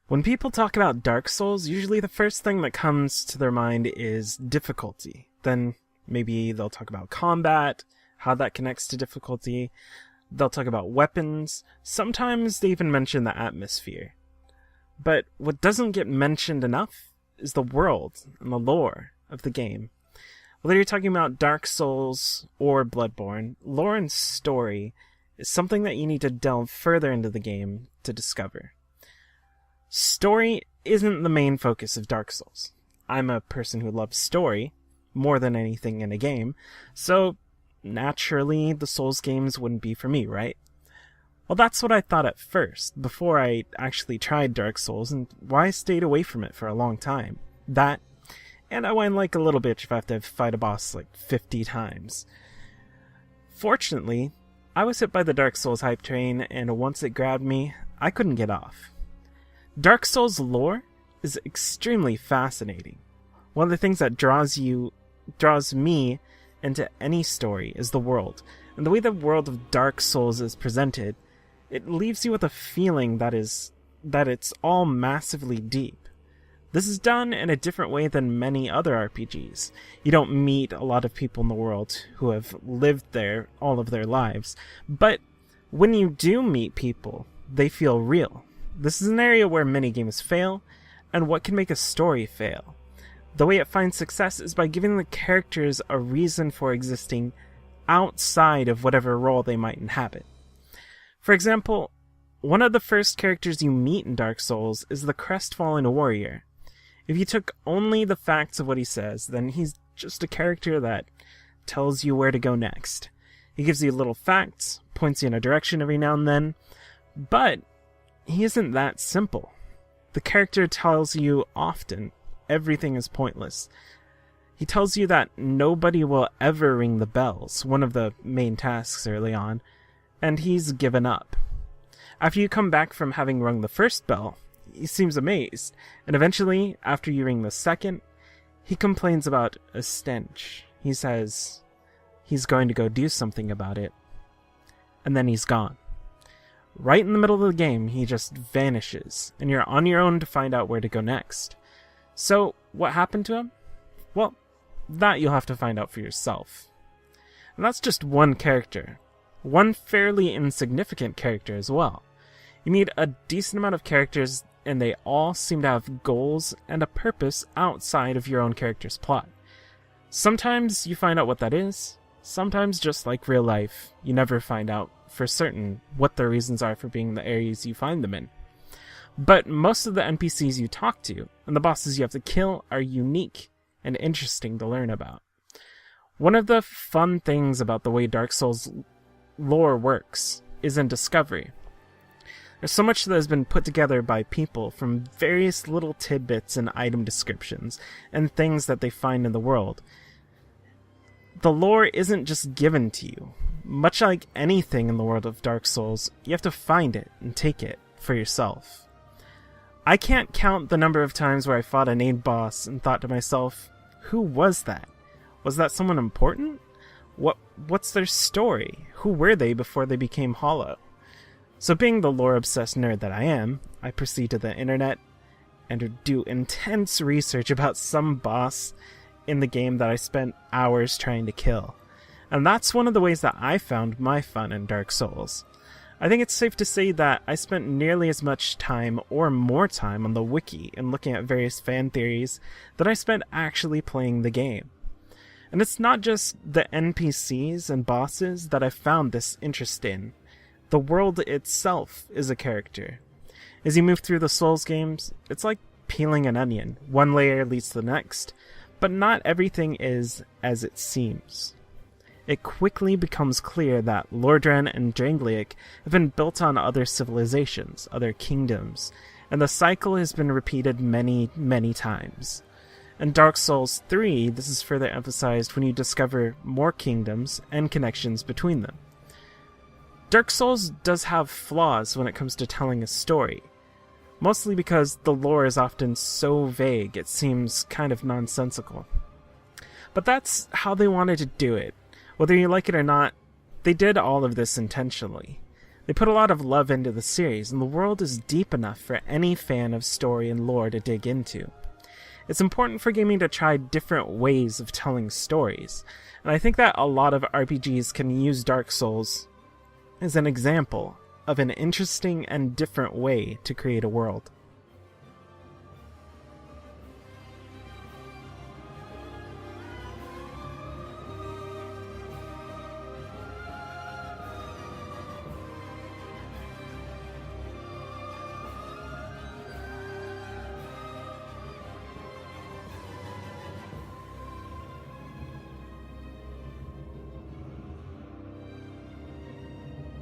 When people talk about Dark Souls, usually the first thing that comes to their mind is difficulty. Then maybe they'll talk about combat, how that connects to difficulty. They'll talk about weapons. Sometimes they even mention the atmosphere. But what doesn't get mentioned enough is the world and the lore of the game. Whether you're talking about Dark Souls or Bloodborne, lore and story is something that you need to delve further into the game to discover. Story isn't the main focus of Dark Souls. I'm a person who loves story more than anything in a game, so naturally the Souls games wouldn't be for me, right? Well, that's what I thought at first, before I actually tried Dark Souls, and why I stayed away from it for a long time. That, and I whine like a little bitch if I have to fight a boss like 50 times. Fortunately, I was hit by the Dark Souls hype train, and once it grabbed me, I couldn't get off. Dark Souls lore is extremely fascinating. One of the things that draws me into any story is the world, and the way the world of Dark Souls is presented, it leaves you with a feeling that it's all massively deep. This is done in a different way than many other RPGs. You don't meet a lot of people in the world who have lived there all of their lives, but when you do meet people, they feel real. This is an area where many games fail, and what can make a story fail. The way it finds success is by giving the characters a reason for existing outside of whatever role they might inhabit. For example, one of the first characters you meet in Dark Souls is the crestfallen warrior. If you took only the facts of what he says, then he's just a character that tells you where to go next. He gives you little facts, points you in a direction every now and then, but he isn't that simple. The character tells you often everything is pointless. He tells you that nobody will ever ring the bells, one of the main tasks early on, and he's given up. After you come back from having rung the first bell, he seems amazed, and eventually, after you ring the second, he complains about a stench. He says he's going to go do something about it, and then he's gone. Right in the middle of the game, he just vanishes, and you're on your own to find out where to go next. So, what happened to him? Well, that you'll have to find out for yourself. And that's just one character. One fairly insignificant character as well. You meet a decent amount of characters, and they all seem to have goals and a purpose outside of your own character's plot. Sometimes you find out what that is. Sometimes, just like real life, you never find out for certain what their reasons are for being in the areas you find them in. But most of the NPCs you talk to, and the bosses you have to kill, are unique and interesting to learn about. One of the fun things about the way Dark Souls lore works is in discovery. There's so much that has been put together by people from various little tidbits and item descriptions, and things that they find in the world. The lore isn't just given to you. Much like anything in the world of Dark Souls, you have to find it and take it for yourself. I can't count the number of times where I fought a named boss and thought to myself, who was that? Was that someone important? What's their story? Who were they before they became hollow? So being the lore-obsessed nerd that I am, I proceed to the internet and do intense research about some boss in the game that I spent hours trying to kill. And that's one of the ways that I found my fun in Dark Souls. I think it's safe to say that I spent nearly as much time or more time on the wiki and looking at various fan theories than I spent actually playing the game. And it's not just the NPCs and bosses that I found this interest in. The world itself is a character. As you move through the Souls games, it's like peeling an onion. One layer leads to the next, but not everything is as it seems. It quickly becomes clear that Lordran and Drangliak have been built on other civilizations, other kingdoms, and the cycle has been repeated many, many times. In Dark Souls 3, this is further emphasized when you discover more kingdoms and connections between them. Dark Souls does have flaws when it comes to telling a story, mostly because the lore is often so vague it seems kind of nonsensical. But that's how they wanted to do it. Whether you like it or not, they did all of this intentionally. They put a lot of love into the series, and the world is deep enough for any fan of story and lore to dig into. It's important for gaming to try different ways of telling stories, and I think that a lot of RPGs can use Dark Souls as an example of an interesting and different way to create a world.